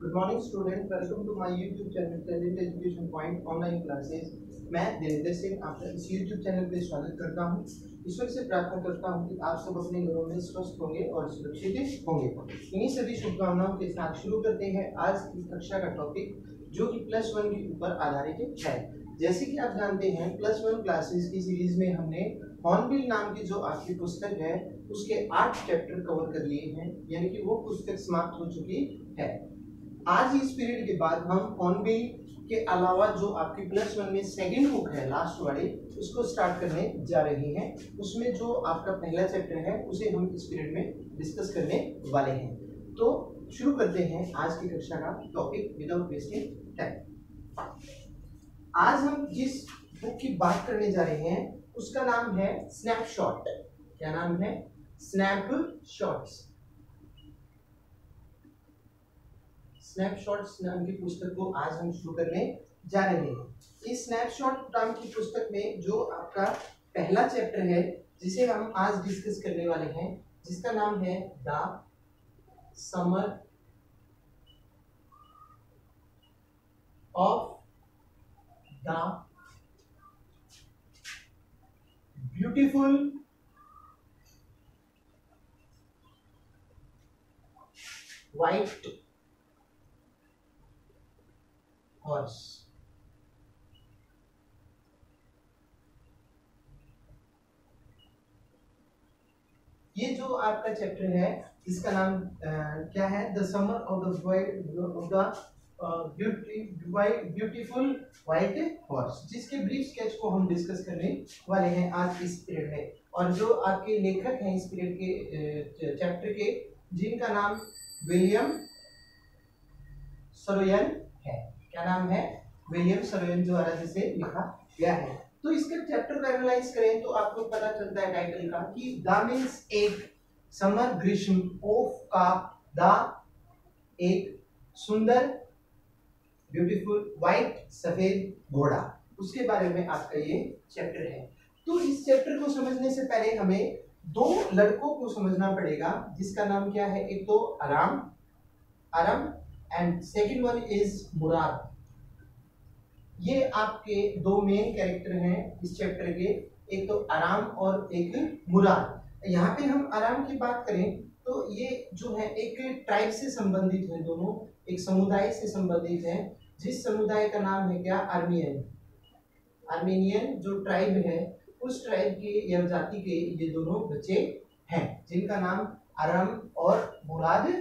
Good morning student, welcome to my YouTube channel talent education point online classes. मैं देवेंद्र सिंह आपका इस YouTube channel पे स्वागत करता हूं। ईश्वर से प्रार्थना करता हूं कि आप सब अपने घरों में स्वस्थ होंगे और सुरक्षित होंगे। इन्हीं सभी शुभकामनाओं के साथ शुरू करते हैं आज की कक्षा का टॉपिक, जो कि +1 के ऊपर आधारित है। जैसे कि आप जानते हैं, +1 क्लासेस की सीरीज में हमने हॉर्नबिल नाम की जो आपकी पुस्तक है उसके 8 चैप्टर कवर कर लिए हैं, यानी कि वो पुस्तक समाप्त हो चुकी है। आज इस पीरियड के बाद हम हॉर्नबिल के अलावा जो आपकी +1 में सेकंड बुक है लास्ट वाली, उसको स्टार्ट करने जा रहे हैं। उसमें जो आपका पहला चैप्टर है उसे हम इस पीरियड में डिस्कस करने वाले हैं। तो शुरू करते हैं आज की कक्षा का टॉपिक विदाउट वेस्टिंग टाइम। आज हम जिस बुक की बात करने जा रहे हैं उसका नाम है स्नैपशॉट। क्या नाम है? स्नैपशॉट्स। स्नैपशॉट्स नाम की पुस्तक को आज हम शुरू करने जा रहे हैं। इस स्नैपशॉट नाम की पुस्तक में जो आपका पहला चैप्टर है जिसे हम आज डिस्कस करने वाले हैं, जिसका नाम है the summer of the beautiful white horse. ये जो आपका चैप्टर है इसका नाम क्या है? The summer of the beautiful white horse, जिसके ब्रीफ स्केच को हम डिस्कस करने वाले हैं आज इस पीरियड में। और जो आपके लेखक हैं इस पीरियड के चैप्टर के, जिनका नाम विलियम सरोयन है। क्या नाम है? विलियम सरोयन द्वारा जिसे लिखा गया है। तो इसके चैप्टर को एनालाइज करें तो आपको पता चलता है टाइटल का कि द मीन्स एक समर ग्रीष्म, ऑफ का द एक सुंदर ब्यूटीफुल व्हाइट सफेद घोड़ा, उसके बारे में आपका ये चैप्टर है। तो इस चैप्टर को समझने से पहले हमें दो लड़कों को समझना पड़ेगा, जिसका नाम क्या है? एक तो आराम एंड सेकंड वन इज मुराद। ये आपके दो मेन कैरेक्टर हैं इस चैप्टर के, एक तो आराम और एक मुराद। यहाँ पे हम आराम की बात करें तो ये जो है एक ट्राइब से संबंधित है, दोनों एक समुदाय से संबंधित है, जिस समुदाय का नाम है क्या? आर्मेनियन जो ट्राइब है, उस ट्राइब के या जाति के ये दोनों बच्चे हैं, जिनका नाम आराम और मुराद है।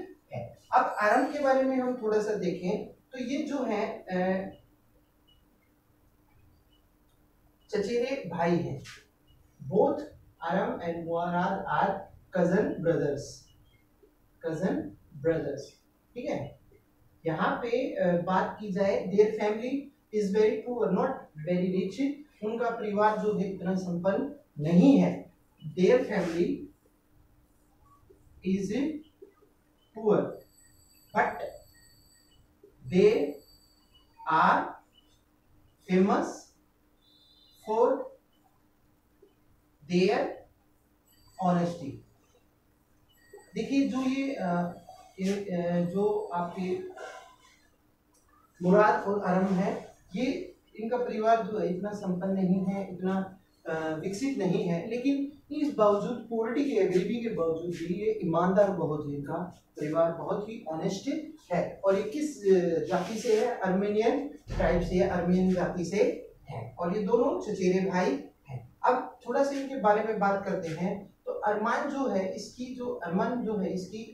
अब आराम के बारे में हम थोड़ा सा देखें तो ये जो है चचेरे भाई हैं। Both Aram and Mourad are cousin brothers. ठीक है। यहाँ पे बात की जाए, their family is very poor not very rich. उनका परिवार जो है इतना संपन्न नहीं है। Their family is poor but they are famous for their honesty. देखिए, जो ये जो आपके मुराद और आरम है, ये इनका परिवार जो है इतना संपन्न नहीं है, इतना विकसित नहीं है, लेकिन इस बावजूद पॉवर्टी के, गरीबी के बावजूद भी ये ईमानदार बहुत है। इनका परिवार बहुत ही ऑनेस्ट है। और ये किस जाति से है? आर्मेनियन ट्राइब से, आर्मेनियन जाति से है। और ये दोनों चचेरे भाई हैं। अब थोड़ा सा इनके बारे में बात करते हैं। तो अरमान जो है इसकी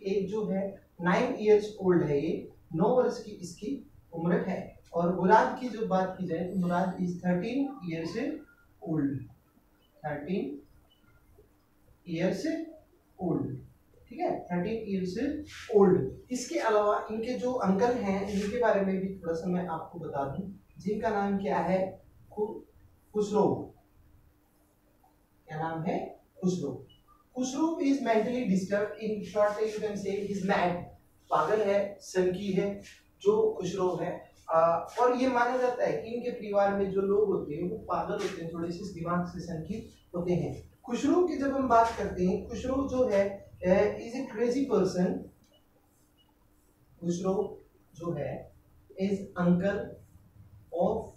एज जो है 9 इयर्स ओल्ड है। ये 9 वर्ष की इसकी उम्र है। और मुराद की जो बात की जाए तो Murad is 13 years old. 13 years old. ठीक है, 13 इयर्स ओल्ड। इसके अलावा इनके जो अंकल हैं, इनके बारे में भी थोड़ा सा मैं आपको बता दूं, जिनका नाम क्या है? खुसरो। क्या नाम है? Khusro is mentally disturb. In short you can say he is mad. पागल है, सनकी है जो खुसरो है। और ये माना जाता है कि इनके परिवार में जो लोग होते हैं वो पागल होते हैं, थोड़े से दिमाग से सनकी होते हैं। खुसरो की जब हम बात करते हैं, खुसरो जो है is a crazy person. Khusro जो है इज अंकल ऑफ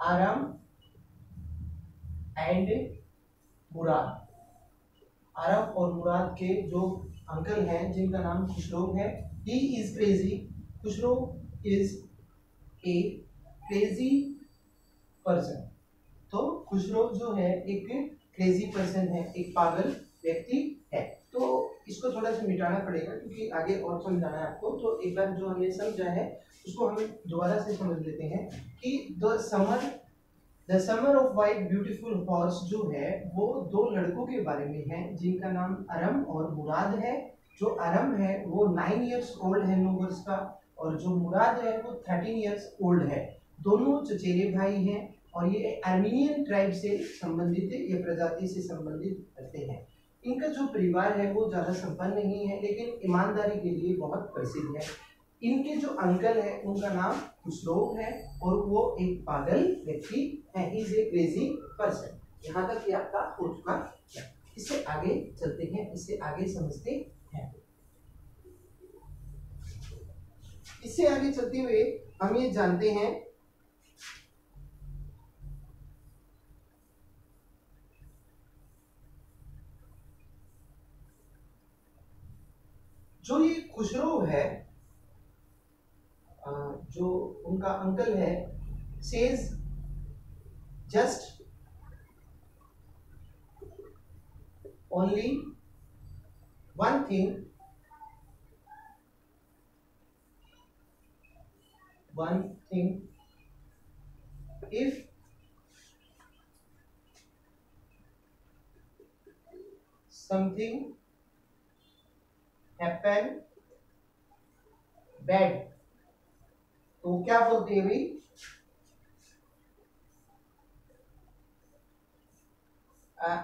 आरम एंड मुराद। आरम और मुराद के जो अंकल हैं जिनका नाम खुसरो है, he is crazy, Khusro is a crazy person. तो खुसरो जो है एक क्रेजी पर्सन है, एक पागल व्यक्ति है। तो इसको थोड़ा सा मिटाना पड़ेगा क्योंकि आगे और समझाना है आपको। तो एक बार जो हमने समझा है उसको हम दोबारा से समझ लेते हैं कि the summer of white beautiful horse जो है वो दो लड़कों के बारे में है जिनका नाम अरम और मुराद है। जो अरम है वो 9 इयर्स ओल्ड है, 9 वर्ष का, और जो मुराद है वो 13 इयर्स ओल्ड है। दोनों चचेरे भाई हैं और ये आर्मीनियन ट्राइब से संबंधित है, ये प्रजाति से संबंधित रहते हैं। इनका जो परिवार है वो ज्यादा संपन्न नहीं है लेकिन ईमानदारी के लिए बहुत प्रसिद्ध है। इनके जो अंकल है उनका नाम खुसरो है और वो एक पागल व्यक्ति है, इज ए क्रेजी पर्सन। यहाँ तक ये आपका हो चुका है। इससे आगे चलते हैं, इससे आगे समझते हैं। इससे आगे चलते हुए हम ये जानते हैं जो ये खुसरो है, जो उनका अंकल है, says just only one thing, if something happen bad, तो क्या बोलते हैं भाई,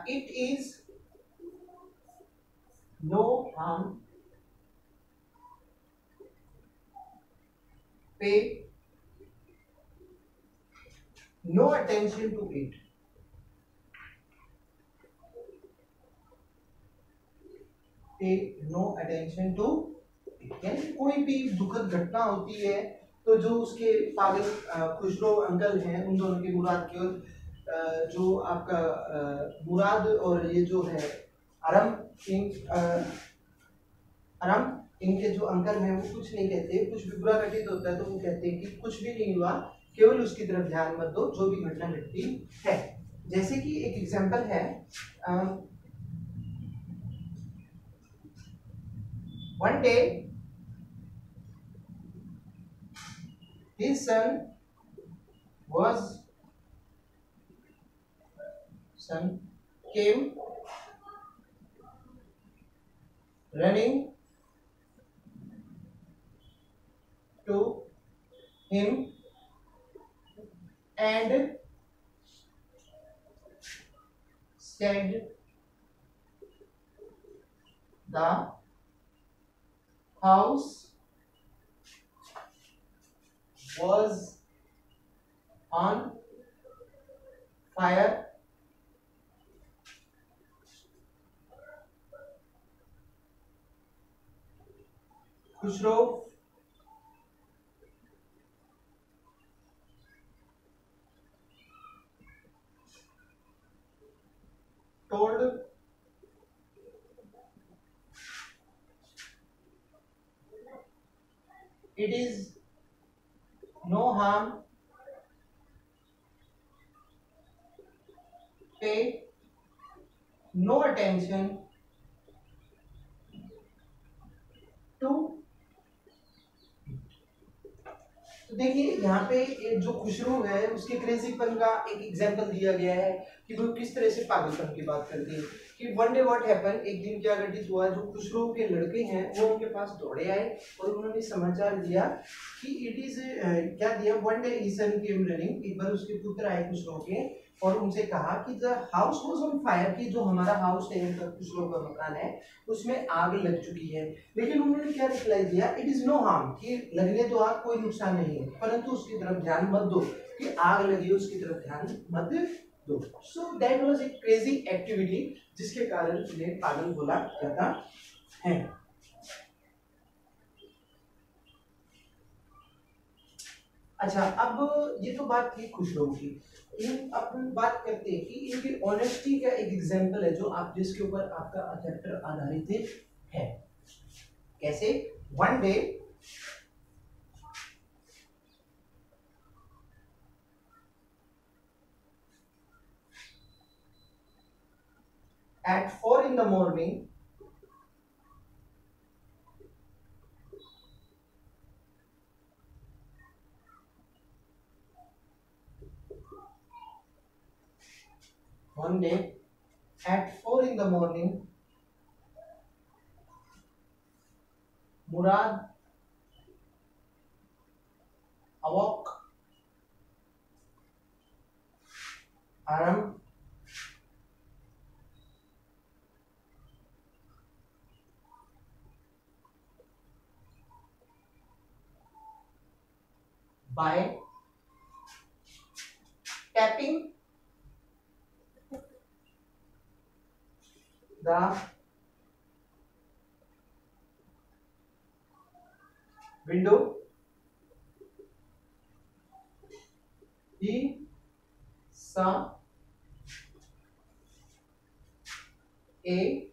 it is no harm, pay no attention to it। pay no attention to it, यानी कोई भी दुखद घटना होती है तो जो उसके पागल खुसरो अंकल हैं उन दोनों के, मुराद के और जो आपका मुराद और ये जो है अरम, अरम इनके जो अंकल हैं वो कुछ नहीं कहते। कुछ भी बुरा घटित होता है तो वो कहते हैं कि कुछ भी नहीं हुआ, केवल उसकी तरफ ध्यान मत दो जो भी घटना घटती है। जैसे कि एक एग्जांपल है, one day his son came running to him and said the house was on fire Khusro told it is no harm, pay no attention to। तो देखिए यहाँ पे जो खुसरो है उसके क्रेजीपन का एक एग्जांपल दिया गया है कि वो किस तरह से पागलपन की बात करती है। कि वन डे व्हाट हैपन, एक दिन क्या घटित हुआ, जो खुसरो के लड़के हैं वो उनके पास दौड़े आए और उन्होंने समाचार दिया कि इट इज क्या दिया, one day his son came running, एक बार उसके पुत्र आए खुसरो के और उनसे कहा कि the house was on fire, कि जो हमारा हाउस है, खुसरो का मकान है, उसमें आग लग चुकी है। लेकिन उन्होंने क्या रिप्लाई दिया, इट इज नो हार्म, कि लगने तो आग कोई नुकसान नहीं है, परंतु उसकी तरफ ध्यान मत दो, कि आग लगी है उसकी तरफ ध्यान मत दो। So that was a crazy activity जिसके कारण उन्हें पागल बोला जाता है। अच्छा, अब ये तो बात थी कुछ लोगों की। इन अपन बात करते हैं कि इनकी ऑनेस्टी का एक एग्जांपल है जो आप जिसके ऊपर आपका चैप्टर आधारित है। कैसे? One day at 4 in the morning, one day at 4 in the morning, Murad awoke Aram by tapping the window. He saw a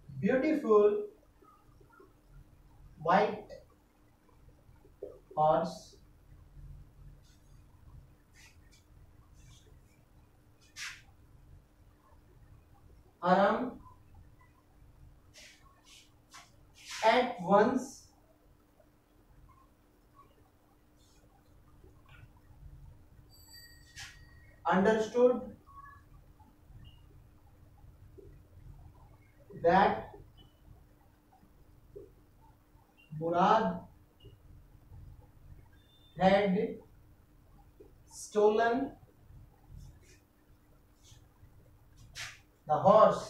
beautiful white horse Aram at once understood that Murad had stolen the horse.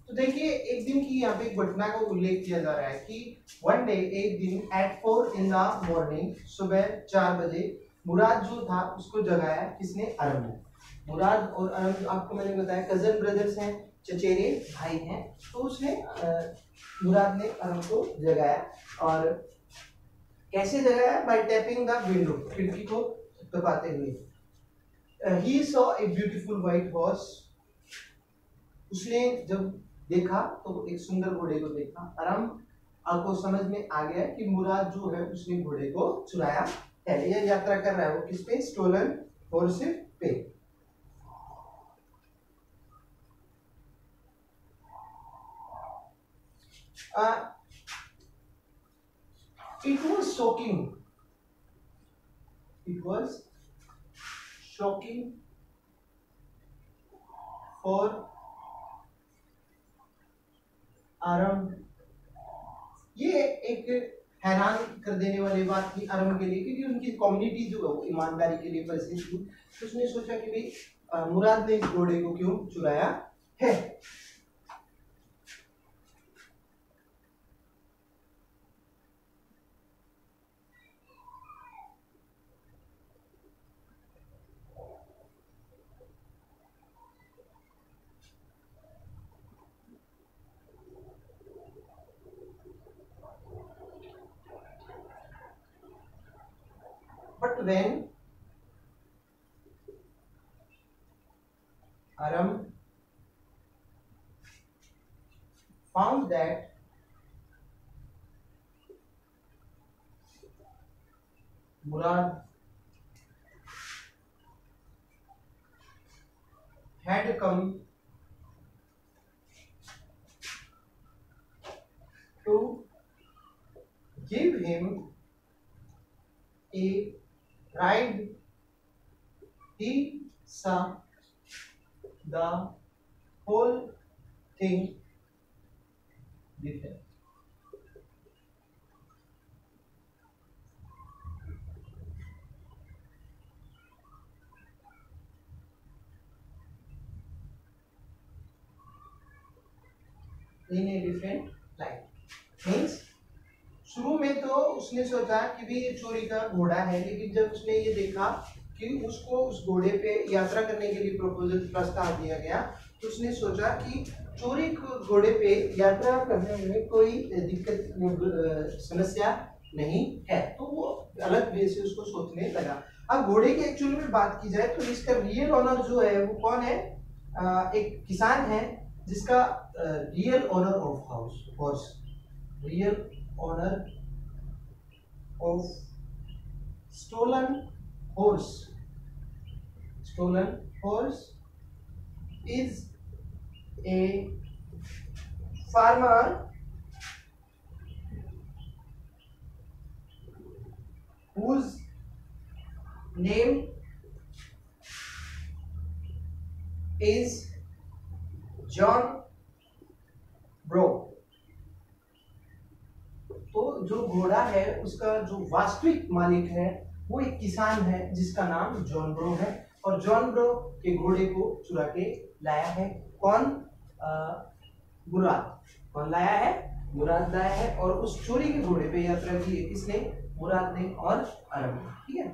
तो देखिए एक दिन की यहाँ पे एक घटना का उल्लेख किया जा रहा है कि वन डे एक दिन एट 4 इन द मॉर्निंग, सुबह 4 बजे मुराद जो था उसको जगाया किसने? अरम ने। मुराद और अरम आपको मैंने बताया कजन ब्रदर्स हैं, चचेरे भाई हैं। तो उसने मुराद ने अरम को जगाया और कैसे जगाया? बाय टैपिंग द विंडो, खिड़की को दबाते हुए। He saw a beautiful white horse, उसने जब देखा तो एक सुंदर घोड़े को देखा। अरम को समझ में आ गया कि मुराद जो है उसने घोड़े को चुराया है। यह यात्रा कर रहा है वो किस पे? स्टोलन हॉर्स पे। It was shocking. It was shocking for अरम। ये एक हैरान कर देने वाली बात थी अरम के लिए, क्योंकि उनकी कम्युनिटी जो है वो ईमानदारी के लिए प्रसिद्ध थी। तो उसने सोचा कि भाई मुराद ने इस घोड़े को क्यों चुराया है। But when Aram found that Murad had come to give him a ride, he saw the whole thing different. In a different light. Means शुरू में तो उसने सोचा कि भी ये चोरी का घोड़ा है, लेकिन जब उसने ये देखा कि उसको उस घोड़े पे यात्रा करने के लिए प्रस्ताव दिया गया, तो उसने सोचा कि चोरी घोड़े पे यात्रा करने में कोई दिक्कत समस्या नहीं है, तो वो अलग वे से उसको सोचने लगा। अब घोड़े की एक्चुअली में बात की जाए तो इसका रियल ओनर जो है वो कौन है? एक किसान है जिसका real owner of house horse, real owner of stolen horse, stolen horse is a farmer whose name is John Byro. तो जो घोड़ा है उसका जो वास्तविक मालिक है वो एक किसान है जिसका नाम जॉन ब्रो है, और जॉन ब्रो के घोड़े को चुरा के लाया है कौन? मुराद। कौन लाया है? मुराद लाया है। और उस चोरी के घोड़े पे यात्रा की है किसने? मुराद ने और अरब ने। ठीक है,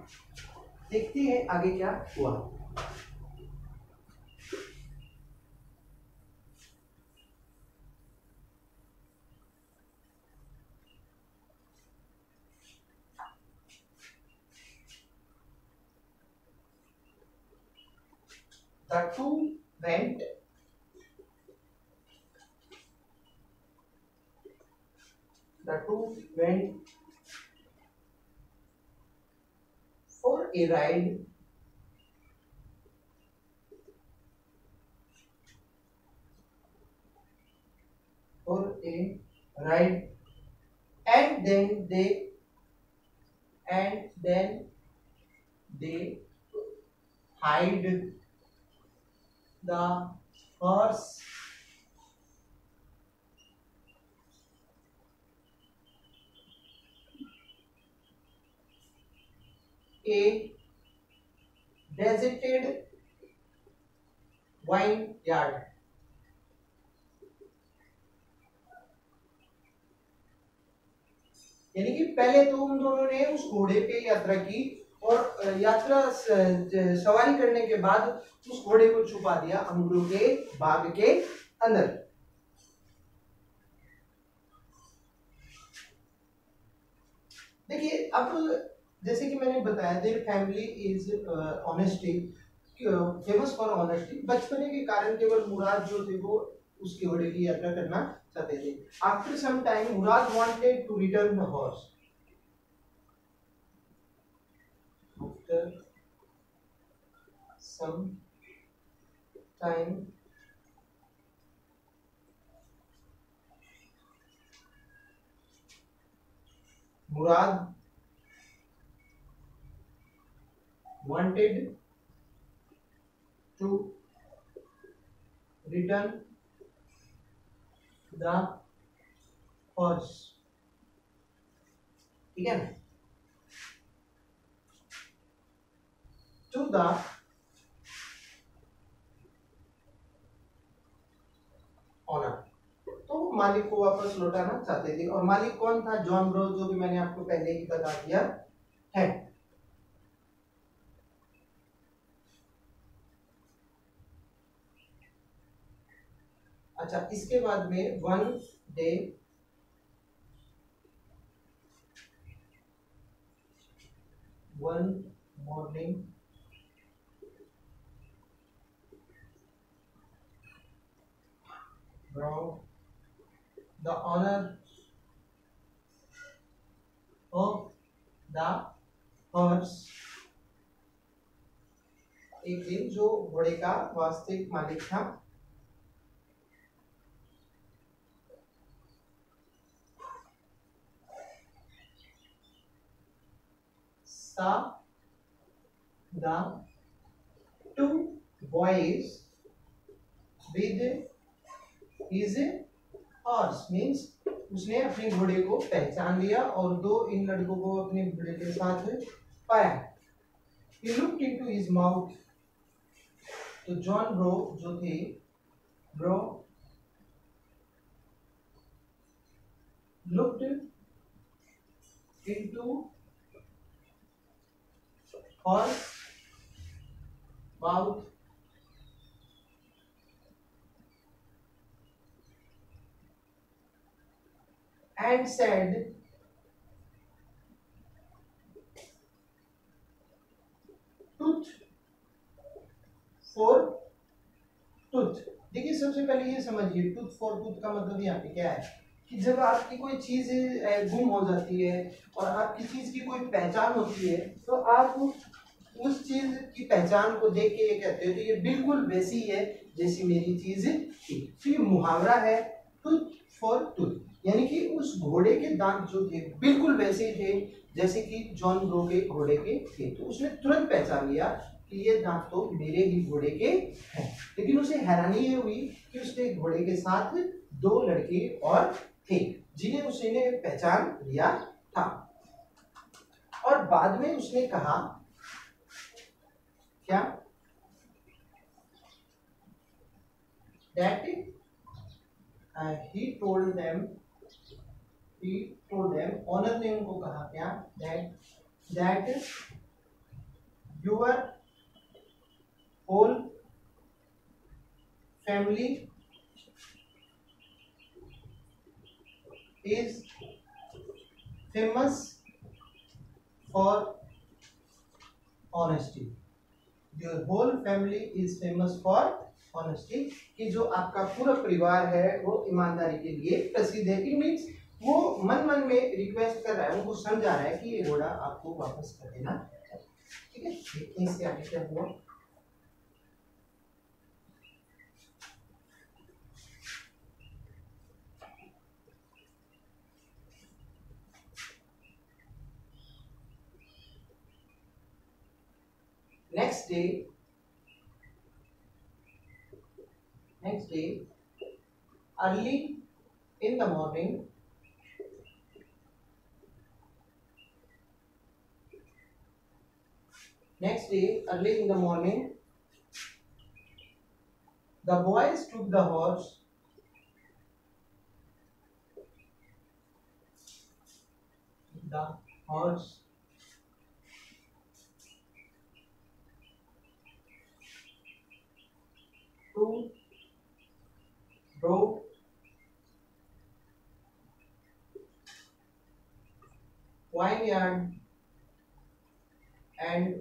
देखते हैं आगे क्या हुआ। The two went for a ride and then they hide the horse a deserted vineyard। यानी कि पहले तो उन दोनों ने उस घोड़े पे यात्रा की और यात्रा सवारी करने के बाद उस घोड़े को छुपा दिया अंगूरों के बाग के अंदर। देखिए, अब जैसे कि मैंने बताया there family is honesty, famous for honesty. बचपने के कारण केवल मुराद जो थे वो उसके घोड़े की यात्रा करना चाहते थे। After some time Mourad wanted to return the horse. After some time Mourad wanted to return the horse। ठीक है, to the owner, तो मालिक को वापस लौटाना चाहते थे। और मालिक कौन था? जॉन ब्रो, जो कि मैंने आपको पहले ही बता दिया है। अच्छा, इसके बाद में one day one morning Byro the owner of the horse, एक दिन जो घोड़े का वास्तविक मालिक था saw the two boys with his horse, means उसने अपने घोड़े को पहचान लिया और दो इन लड़कों को अपने घोड़े के साथ पाया। He looked into his mouth, तो जॉन ब्रो जो थे, bro looked into horse mouth and said, tooth for tooth। देखिए सबसे पहले ये समझिए टूथ फॉर टूथ का मतलब यहाँ पे क्या है कि जब आपकी कोई चीज गुम हो जाती है और आपकी चीज की कोई पहचान होती है तो आप उस चीज की पहचान को देख के ये कहते हो तो ये बिल्कुल वैसी है जैसी मेरी चीज थी। तो ये मुहावरा है टूथ फॉर टूथ, यानी कि उस घोड़े के दांत जो थे बिल्कुल वैसे ही थे जैसे कि जॉन ब्रो के घोड़े के थे। तो उसने तुरंत पहचान लिया कि ये दांत तो मेरे ही घोड़े के हैं। लेकिन उसे हैरानी ये हुई कि उसके घोड़े के साथ दो लड़के और थे जिन्हें उसने पहचान लिया था। और बाद में उसने कहा क्या, that he told them owner ने उनको कहा क्या, that your whole family is famous for honesty। your whole family is famous for honesty, कि जो आपका पूरा परिवार है वो ईमानदारी के लिए प्रसिद्ध है। इट मीन्स वो मन मन में रिक्वेस्ट कर रहा है, उनको समझा रहा है कि ये घोड़ा आपको वापस कर देना। ठीक है, देखते हैं इससे आगे क्या हुआ। Next day, early in the morning, the boys took the horse to Brook Vineyard and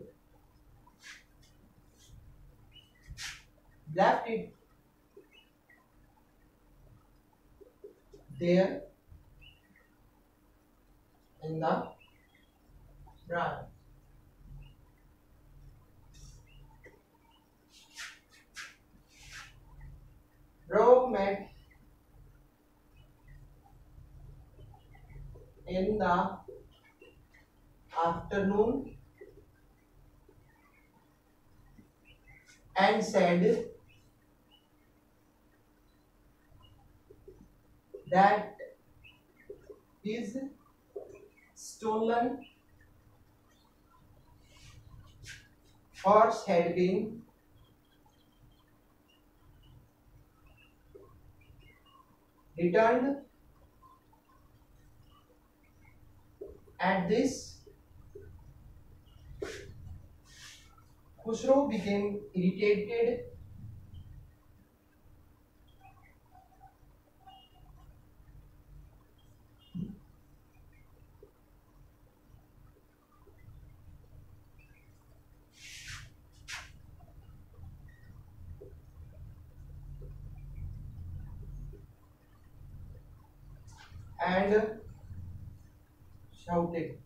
left it there in the branch। Brook met in the afternoon and said that his stolen horse had been returned। At this, Khusro became irritated and shouted,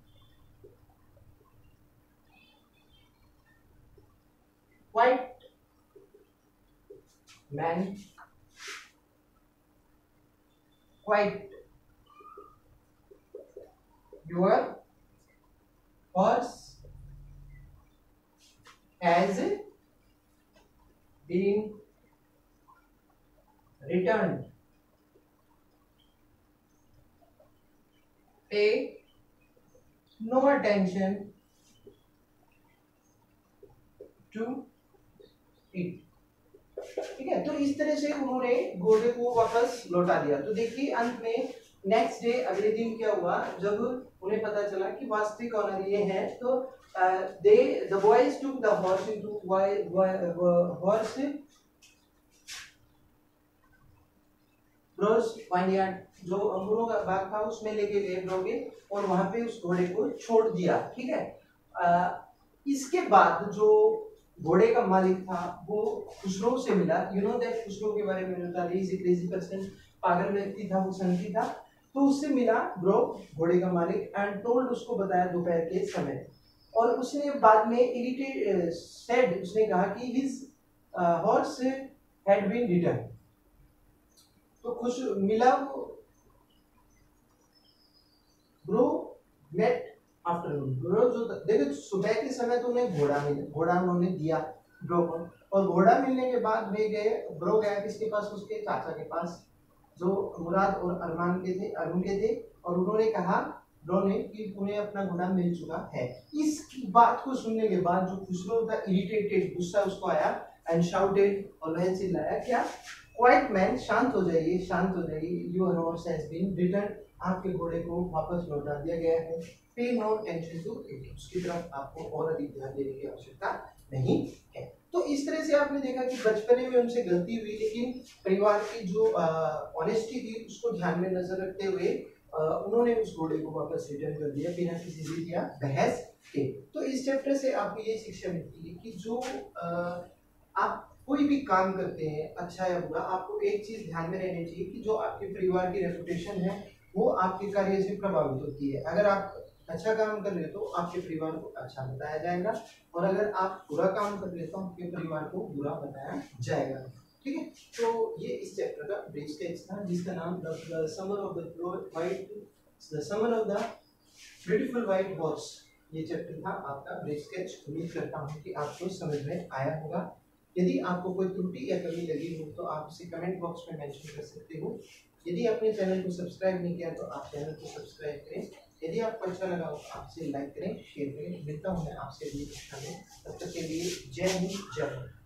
"Quiet, man, quiet! Your horse has been returned. Pay no attention to it।" ठीक है, तो इस तरह से उन्होंने घोड़े को वापस लौटा दिया। तो देखिए अंत में नेक्स्ट डे, अगले दिन क्या हुआ, जब उन्हें पता चला कि वास्तविक ऑनर ये है, तो the boys took the horse into horse Bros vineyard जो अंगूरों का बाग था उसमें लेके गए ब्रो के, और वहां पे उस घोड़े को छोड़ दिया, ठीक है। इसके बाद जो घोड़े का मालिक था वो खुसरो से मिला। यू नो दैट खुसरो के बारे में बता रही, इज ए क्रेजी पर्सन, पागल व्यक्ति था वो, संगी था। तो उससे मिला ब्रो घोड़े का मालिक एंड टोल्ड, उसको बताया दोपहर के समय, और उसने बाद में इरिटेट सेड, उसने कहा कि his horse had been return. तो खुश मिला वो ब्रो मेट आफ्टरनून, ब्रो जो देखो सुबह के समय तो उन्हें घोड़ा मिला, घोड़ा उन्होंने दिया ब्रो को, और घोड़ा मिलने के बाद वे गए, ब्रो गया किसके पास, उसके चाचा के पास जो मुराद और अरमान के थे, अरुण के थे, और उन्होंने कहा ब्रो ने कि उन्हें अपना घोड़ा मिल चुका है। इस बात को सुनने के बाद जो खुसरो था इरिटेटेड, गुस्सा उसको आया एंड शाउटेड, और वह चिल्लाया क्या, क्वाइट मैन, शांत हो जाइए, शांत हो जाइए, your horse has been return, आपके घोड़े को वापस लौटा दिया गया है, पे नो टेंशन टू इट, उसकी तरफ आपको और अधिक ध्यान देने की आवश्यकता नहीं है। तो इस तरह से आपने देखा कि बचपने में उनसे गलती हुई, लेकिन परिवार की जो ऑनेस्टी थी उसको ध्यान में नजर रखते हुए उन्होंने उस घोड़े को वापस रिटर्न कर दिया बिना किसी जिद या बहस के। तो इस चैप्टर से आपको ये शिक्षा मिलती है कि जो आप कोई भी काम करते हैं अच्छा या बुरा, आपको एक चीज ध्यान में रहनी चाहिए कि जो आपके परिवार की रेपुटेशन है वो आपके कार्य से प्रभावित होती है। अगर आप अच्छा काम कर रहे हो तो आपके परिवार को अच्छा बताया जाएगा, और अगर आप बुरा काम कर रहे हो तो आपके परिवार को बुरा बताया जाएगा, ठीक है। तो ये इस चैप्टर का ब्रीफ स्केच था जिसका नाम the summer of the beautiful white horse, ये चैप्टर था आपका ब्रीफ स्केच। उम्मीद करता हूँ कि आपको समझ में आया होगा। यदि आपको कोई त्रुटि या कमी लगी हो तो आप उसे कमेंट बॉक्स में मेंशन कर सकते हो। यदि आपने चैनल को सब्सक्राइब नहीं किया तो आप चैनल को सब्सक्राइब करें। यदि आपको अच्छा लगा हो तो आप इसे लाइक करें, शेयर करें। मिलता हूँ मैं आपसे अगली कक्षा में, तब तक के लिए जय हिंद, जय भारत।